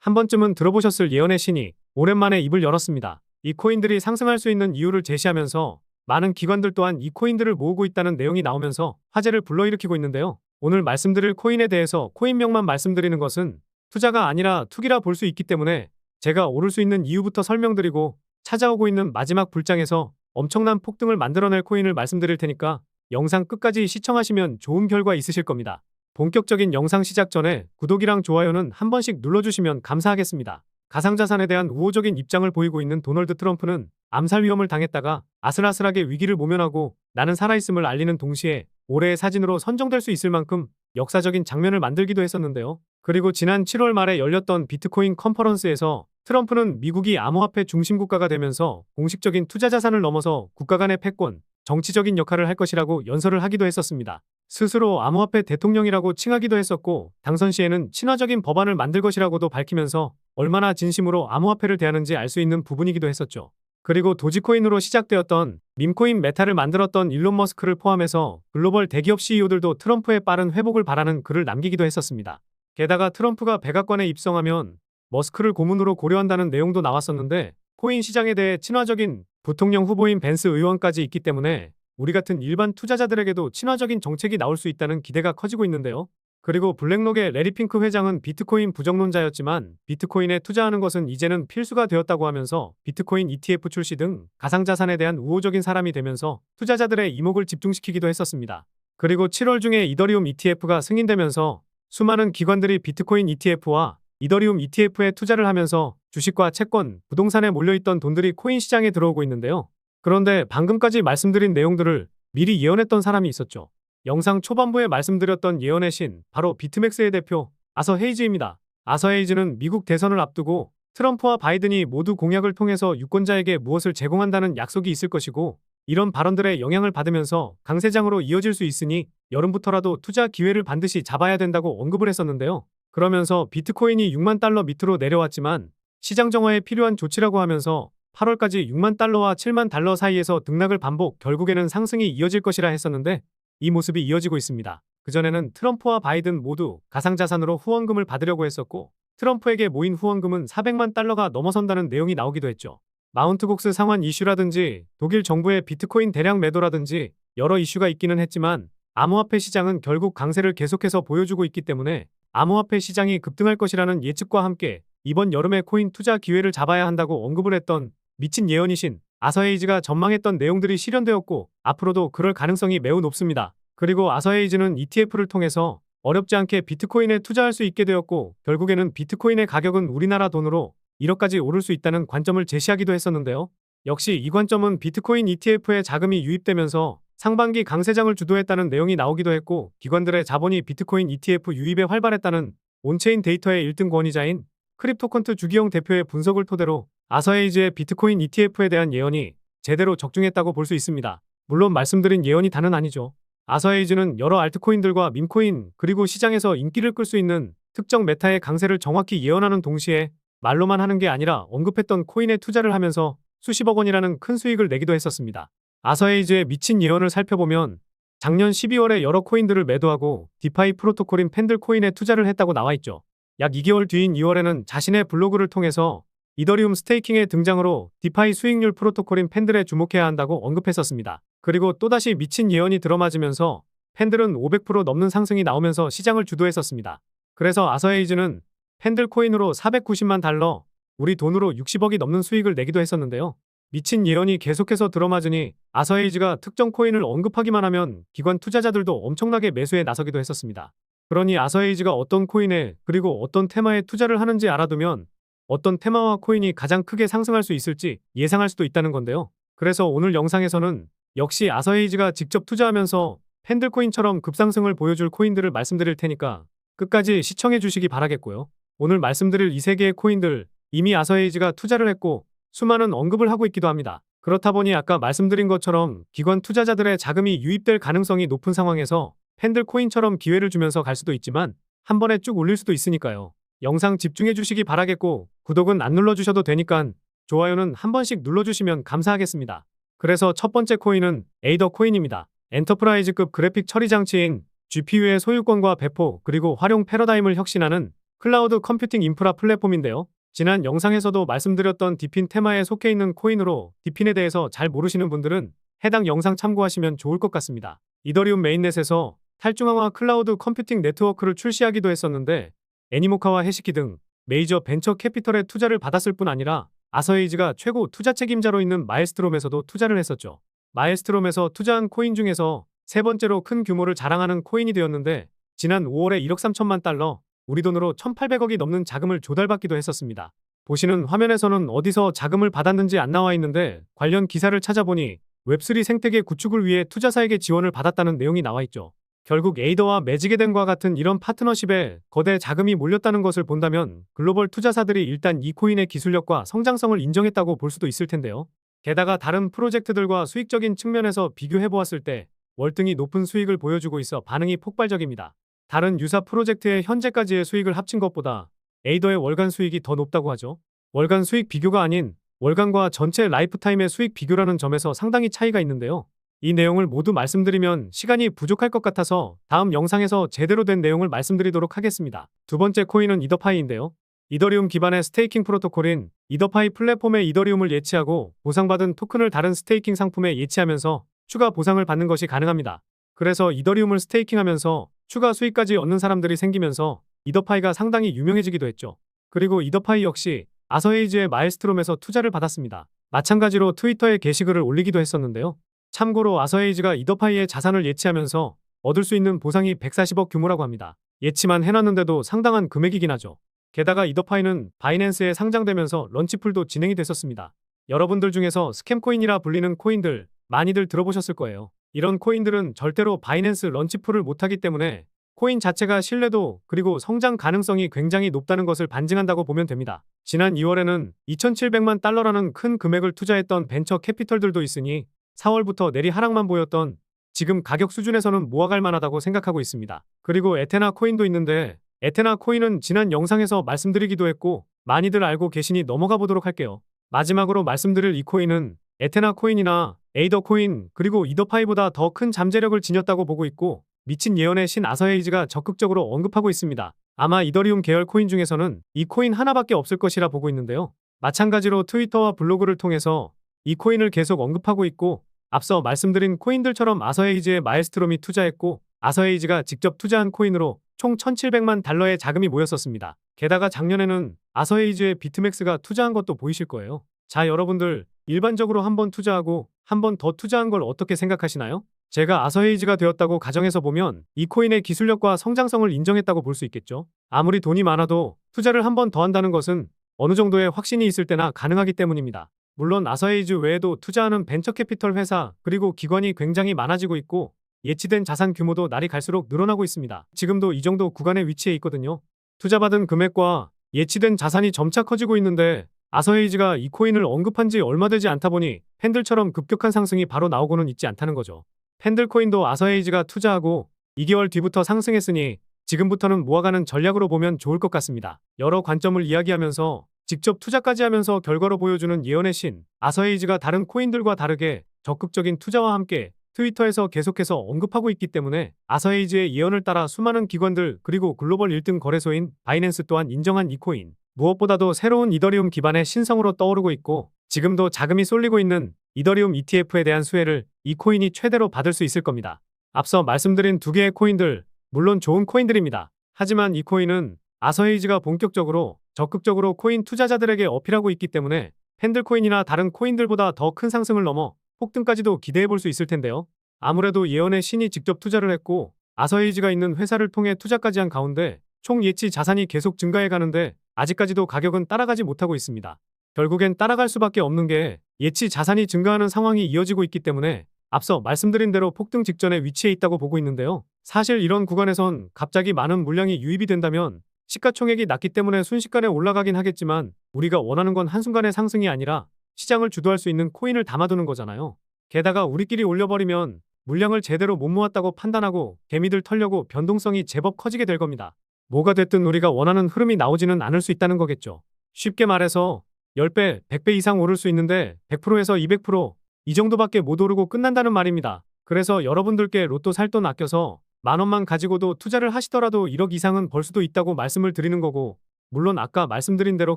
한 번쯤은 들어보셨을 예언의 신이 오랜만에 입을 열었습니다. 이 코인들이 상승할 수 있는 이유를 제시하면서 많은 기관들 또한 이 코인들을 모으고 있다는 내용이 나오면서 화제를 불러일으키고 있는데요. 오늘 말씀드릴 코인에 대해서 코인명만 말씀드리는 것은 투자가 아니라 투기라 볼 수 있기 때문에 제가 오를 수 있는 이유부터 설명드리고 찾아오고 있는 마지막 불장에서 엄청난 폭등을 만들어낼 코인을 말씀드릴 테니까 영상 끝까지 시청하시면 좋은 결과 있으실 겁니다. 본격적인 영상 시작 전에 구독이랑 좋아요는 한 번씩 눌러주시면 감사하겠습니다. 가상자산에 대한 우호적인 입장을 보이고 있는 도널드 트럼프는 암살 위험을 당했다가 아슬아슬하게 위기를 모면하고 나는 살아있음을 알리는 동시에 올해의 사진으로 선정될 수 있을 만큼 역사적인 장면을 만들기도 했었는데요. 그리고 지난 7월 말에 열렸던 비트코인 컨퍼런스에서 트럼프는 미국이 암호화폐 중심 국가가 되면서 공식적인 투자 자산을 넘어서 국가 간의 패권, 정치적인 역할을 할 것이라고 연설을 하기도 했었습니다. 스스로 암호화폐 대통령이라고 칭하기도 했었고 당선 시에는 친화적인 법안을 만들 것이라고도 밝히면서 얼마나 진심으로 암호화폐를 대하는지 알 수 있는 부분이기도 했었죠. 그리고 도지코인으로 시작되었던 밈코인 메타를 만들었던 일론 머스크를 포함해서 글로벌 대기업 CEO들도 트럼프의 빠른 회복을 바라는 글을 남기기도 했었습니다. 게다가 트럼프가 백악관에 입성하면 머스크를 고문으로 고려한다는 내용도 나왔었는데 코인 시장에 대해 친화적인 부통령 후보인 벤스 의원까지 있기 때문에 우리 같은 일반 투자자들에게도 친화적인 정책이 나올 수 있다는 기대가 커지고 있는데요. 그리고 블랙록의 레리 핑크 회장은 비트코인 부정론자였지만 비트코인에 투자하는 것은 이제는 필수가 되었다고 하면서 비트코인 ETF 출시 등 가상자산에 대한 우호적인 사람이 되면서 투자자들의 이목을 집중시키기도 했었습니다. 그리고 7월 중에 이더리움 ETF가 승인되면서 수많은 기관들이 비트코인 ETF와 이더리움 ETF에 투자를 하면서 주식과 채권, 부동산에 몰려있던 돈들이 코인 시장에 들어오고 있는데요. 그런데 방금까지 말씀드린 내용들을 미리 예언했던 사람이 있었죠. 영상 초반부에 말씀드렸던 예언의 신, 바로 비트맥스의 대표 아서 헤이즈입니다. 아서 헤이즈는 미국 대선을 앞두고 트럼프와 바이든이 모두 공약을 통해서 유권자에게 무엇을 제공한다는 약속이 있을 것이고 이런 발언들의 영향을 받으면서 강세장으로 이어질 수 있으니 여름부터라도 투자 기회를 반드시 잡아야 된다고 언급을 했었는데요. 그러면서 비트코인이 6만 달러 밑으로 내려왔지만 시장 정화에 필요한 조치라고 하면서 8월까지 6만 달러와 7만 달러 사이에서 등락을 반복 결국에는 상승이 이어질 것이라 했었는데 이 모습이 이어지고 있습니다. 그전에는 트럼프와 바이든 모두 가상자산으로 후원금을 받으려고 했었고 트럼프에게 모인 후원금은 400만 달러가 넘어선다는 내용이 나오기도 했죠. 마운트 곡스 상환 이슈라든지 독일 정부의 비트코인 대량 매도라든지 여러 이슈가 있기는 했지만 암호화폐 시장은 결국 강세를 계속해서 보여주고 있기 때문에 암호화폐 시장이 급등할 것이라는 예측과 함께 이번 여름에 코인 투자 기회를 잡아야 한다고 언급을 했던 미친 예언이신 아서헤이즈가 전망했던 내용들이 실현되었고 앞으로도 그럴 가능성이 매우 높습니다. 그리고 아서헤이즈는 ETF를 통해서 어렵지 않게 비트코인에 투자할 수 있게 되었고 결국에는 비트코인의 가격은 우리나라 돈으로 1억까지 오를 수 있다는 관점을 제시하기도 했었는데요. 역시 이 관점은 비트코인 ETF에 자금이 유입되면서 상반기 강세장을 주도했다는 내용이 나오기도 했고 기관들의 자본이 비트코인 ETF 유입에 활발했다는 온체인 데이터의 1등 권위자인 크립토컨트 주기영 대표의 분석을 토대로 아서헤이즈의 비트코인 ETF에 대한 예언이 제대로 적중했다고 볼 수 있습니다. 물론 말씀드린 예언이 다는 아니죠. 아서헤이즈는 여러 알트코인들과 밈코인 그리고 시장에서 인기를 끌 수 있는 특정 메타의 강세를 정확히 예언하는 동시에 말로만 하는 게 아니라 언급했던 코인에 투자를 하면서 수십억 원이라는 큰 수익을 내기도 했었습니다. 아서헤이즈의 미친 예언을 살펴보면 작년 12월에 여러 코인들을 매도하고 디파이 프로토콜인 팬들 코인에 투자를 했다고 나와있죠. 약 2개월 뒤인 2월에는 자신의 블로그를 통해서 이더리움 스테이킹의 등장으로 디파이 수익률 프로토콜인 팬들에 주목해야 한다고 언급했었습니다. 그리고 또다시 미친 예언이 들어맞으면서 팬들은 500% 넘는 상승이 나오면서 시장을 주도했었습니다. 그래서 아서헤이즈는 팬들 코인으로 490만 달러, 우리 돈으로 60억이 넘는 수익을 내기도 했었는데요. 미친 예언이 계속해서 들어맞으니 아서헤이즈가 특정 코인을 언급하기만 하면 기관 투자자들도 엄청나게 매수에 나서기도 했었습니다. 그러니 아서헤이즈가 어떤 코인에 그리고 어떤 테마에 투자를 하는지 알아두면 어떤 테마와 코인이 가장 크게 상승할 수 있을지 예상할 수도 있다는 건데요. 그래서 오늘 영상에서는 역시 아서헤이즈가 직접 투자하면서 팬들 코인처럼 급상승을 보여줄 코인들을 말씀드릴 테니까 끝까지 시청해 주시기 바라겠고요. 오늘 말씀드릴 이 세 개의 코인들 이미 아서헤이즈가 투자를 했고 수많은 언급을 하고 있기도 합니다. 그렇다 보니 아까 말씀드린 것처럼 기관 투자자들의 자금이 유입될 가능성이 높은 상황에서 팬들 코인처럼 기회를 주면서 갈 수도 있지만 한 번에 쭉 올릴 수도 있으니까요. 영상 집중해 주시기 바라겠고 구독은 안 눌러주셔도 되니까 좋아요는 한 번씩 눌러주시면 감사하겠습니다. 그래서 첫 번째 코인은 에이더 코인입니다. 엔터프라이즈급 그래픽 처리 장치인 GPU의 소유권과 배포 그리고 활용 패러다임을 혁신하는 클라우드 컴퓨팅 인프라 플랫폼인데요. 지난 영상에서도 말씀드렸던 디핀 테마에 속해 있는 코인으로 디핀에 대해서 잘 모르시는 분들은 해당 영상 참고하시면 좋을 것 같습니다. 이더리움 메인넷에서 탈중앙화 클라우드 컴퓨팅 네트워크를 출시하기도 했었는데 애니모카와 해시키 등 메이저 벤처 캐피털의 투자를 받았을 뿐 아니라 아서에이즈가 최고 투자 책임자로 있는 마엘스트롬에서도 투자를 했었죠. 마엘스트롬에서 투자한 코인 중에서 세 번째로 큰 규모를 자랑하는 코인이 되었는데 지난 5월에 1억 3천만 달러, 우리 돈으로 1,800억이 넘는 자금을 조달받기도 했었습니다. 보시는 화면에서는 어디서 자금을 받았는지 안 나와 있는데 관련 기사를 찾아보니 웹3 생태계 구축을 위해 투자사에게 지원을 받았다는 내용이 나와 있죠. 결국 에이더와 매직에덴과 같은 이런 파트너십에 거대 자금이 몰렸다는 것을 본다면 글로벌 투자사들이 일단 이 코인의 기술력과 성장성을 인정했다고 볼 수도 있을 텐데요. 게다가 다른 프로젝트들과 수익적인 측면에서 비교해보았을 때 월등히 높은 수익을 보여주고 있어 반응이 폭발적입니다. 다른 유사 프로젝트의 현재까지의 수익을 합친 것보다 에이더의 월간 수익이 더 높다고 하죠. 월간 수익 비교가 아닌 월간과 전체 라이프타임의 수익 비교라는 점에서 상당히 차이가 있는데요. 이 내용을 모두 말씀드리면 시간이 부족할 것 같아서 다음 영상에서 제대로 된 내용을 말씀드리도록 하겠습니다. 두 번째 코인은 이더파이인데요. 이더리움 기반의 스테이킹 프로토콜인 이더파이 플랫폼에 이더리움을 예치하고 보상받은 토큰을 다른 스테이킹 상품에 예치하면서 추가 보상을 받는 것이 가능합니다. 그래서 이더리움을 스테이킹하면서 추가 수익까지 얻는 사람들이 생기면서 이더파이가 상당히 유명해지기도 했죠. 그리고 이더파이 역시 아서에이즈의 마엘스트롬에서 투자를 받았습니다. 마찬가지로 트위터에 게시글을 올리기도 했었는데요. 참고로 아서에이즈가 이더파이의 자산을 예치하면서 얻을 수 있는 보상이 140억 규모라고 합니다. 예치만 해놨는데도 상당한 금액이긴 하죠. 게다가 이더파이는 바이낸스에 상장되면서 런치풀도 진행이 됐었습니다. 여러분들 중에서 스캠코인이라 불리는 코인들 많이들 들어보셨을 거예요. 이런 코인들은 절대로 바이낸스 런치풀을 못하기 때문에 코인 자체가 신뢰도 그리고 성장 가능성이 굉장히 높다는 것을 반증한다고 보면 됩니다. 지난 2월에는 2,700만 달러라는 큰 금액을 투자했던 벤처 캐피털들도 있으니 4월부터 내리 하락만 보였던 지금 가격 수준에서는 모아갈 만하다고 생각하고 있습니다. 그리고 에테나 코인도 있는데 에테나 코인은 지난 영상에서 말씀드리기도 했고 많이들 알고 계시니 넘어가 보도록 할게요. 마지막으로 말씀드릴 이 코인은 에테나 코인이나 에이더 코인 그리고 이더파이보다 더 큰 잠재력을 지녔다고 보고 있고 미친 예언의 신 아서에이즈가 적극적으로 언급하고 있습니다. 아마 이더리움 계열 코인 중에서는 이 코인 하나밖에 없을 것이라 보고 있는데요. 마찬가지로 트위터와 블로그를 통해서 이 코인을 계속 언급하고 있고 앞서 말씀드린 코인들처럼 아서에이즈의 마엘스트롬이 투자했고 아서에이즈가 직접 투자한 코인으로 총 1,700만 달러의 자금이 모였었습니다. 게다가 작년에는 아서에이즈의 비트맥스가 투자한 것도 보이실 거예요. 자, 여러분들 일반적으로 한 번 투자하고 한 번 더 투자한 걸 어떻게 생각하시나요? 제가 아서에이즈가 되었다고 가정해서 보면 이 코인의 기술력과 성장성을 인정했다고 볼 수 있겠죠. 아무리 돈이 많아도 투자를 한 번 더 한다는 것은 어느 정도의 확신이 있을 때나 가능하기 때문입니다. 물론 아서에이즈 외에도 투자하는 벤처캐피털 회사 그리고 기관이 굉장히 많아지고 있고 예치된 자산 규모도 날이 갈수록 늘어나고 있습니다. 지금도 이 정도 구간에 위치해 있거든요. 투자받은 금액과 예치된 자산이 점차 커지고 있는데 아서에이즈가 이 코인을 언급한 지 얼마 되지 않다 보니 팬들처럼 급격한 상승이 바로 나오고는 있지 않다는 거죠. 팬들 코인도 아서에이즈가 투자하고 2개월 뒤부터 상승했으니 지금부터는 모아가는 전략으로 보면 좋을 것 같습니다. 여러 관점을 이야기하면서 직접 투자까지 하면서 결과로 보여주는 예언의 신 아서에이즈가 다른 코인들과 다르게 적극적인 투자와 함께 트위터에서 계속해서 언급하고 있기 때문에 아서에이즈의 예언을 따라 수많은 기관들 그리고 글로벌 1등 거래소인 바이낸스 또한 인정한 이 코인 무엇보다도 새로운 이더리움 기반의 신성으로 떠오르고 있고 지금도 자금이 쏠리고 있는 이더리움 ETF에 대한 수혜를 이 코인이 최대로 받을 수 있을 겁니다. 앞서 말씀드린 두 개의 코인들 물론 좋은 코인들입니다. 하지만 이 코인은 아서에이즈가 본격적으로 적극적으로 코인 투자자들에게 어필하고 있기 때문에 팬들 코인이나 다른 코인들보다 더 큰 상승을 넘어 폭등까지도 기대해 볼 수 있을 텐데요. 아무래도 예언의 신이 직접 투자를 했고 아서에이즈가 있는 회사를 통해 투자까지 한 가운데 총 예치 자산이 계속 증가해 가는데 아직까지도 가격은 따라가지 못하고 있습니다. 결국엔 따라갈 수밖에 없는 게 예치 자산이 증가하는 상황이 이어지고 있기 때문에 앞서 말씀드린 대로 폭등 직전에 위치해 있다고 보고 있는데요. 사실 이런 구간에선 갑자기 많은 물량이 유입이 된다면 시가총액이 낮기 때문에 순식간에 올라가긴 하겠지만 우리가 원하는 건 한순간의 상승이 아니라 시장을 주도할 수 있는 코인을 담아두는 거잖아요. 게다가 우리끼리 올려버리면 물량을 제대로 못 모았다고 판단하고 개미들 털려고 변동성이 제법 커지게 될 겁니다. 뭐가 됐든 우리가 원하는 흐름이 나오지는 않을 수 있다는 거겠죠. 쉽게 말해서 10배, 100배 이상 오를 수 있는데 100%에서 200%, 이 정도밖에 못 오르고 끝난다는 말입니다. 그래서 여러분들께 로또 살 돈 아껴서 10,000원만 가지고도 투자를 하시더라도 1억 이상은 벌 수도 있다고 말씀을 드리는 거고, 물론 아까 말씀드린 대로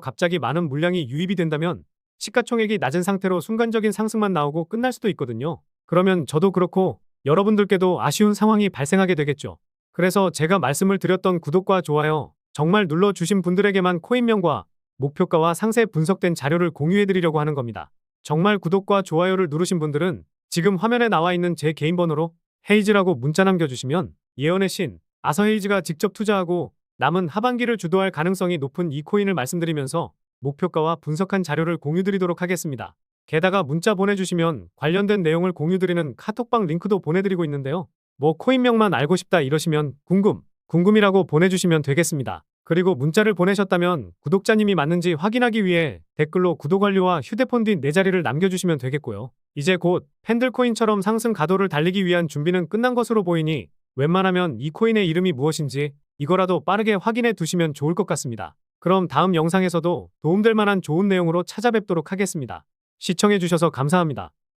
갑자기 많은 물량이 유입이 된다면 시가총액이 낮은 상태로 순간적인 상승만 나오고 끝날 수도 있거든요. 그러면 저도 그렇고 여러분들께도 아쉬운 상황이 발생하게 되겠죠. 그래서 제가 말씀을 드렸던 구독과 좋아요 정말 눌러주신 분들에게만 코인명과 목표가와 상세 분석된 자료를 공유해드리려고 하는 겁니다. 정말 구독과 좋아요를 누르신 분들은 지금 화면에 나와 있는 제 개인 번호로 헤이즈라고 문자 남겨주시면 예언의 신 아서헤이즈가 직접 투자하고 남은 하반기를 주도할 가능성이 높은 이 코인을 말씀드리면서 목표가와 분석한 자료를 공유드리도록 하겠습니다. 게다가 문자 보내주시면 관련된 내용을 공유드리는 카톡방 링크도 보내드리고 있는데요. 뭐 코인명만 알고 싶다 이러시면 궁금이라고 보내주시면 되겠습니다. 그리고 문자를 보내셨다면 구독자님이 맞는지 확인하기 위해 댓글로 구독 완료와 휴대폰 뒷 네 자리를 남겨주시면 되겠고요. 이제 곧 팬들코인처럼 상승 가도를 달리기 위한 준비는 끝난 것으로 보이니 웬만하면 이 코인의 이름이 무엇인지 이거라도 빠르게 확인해 두시면 좋을 것 같습니다. 그럼 다음 영상에서도 도움될 만한 좋은 내용으로 찾아뵙도록 하겠습니다. 시청해주셔서 감사합니다.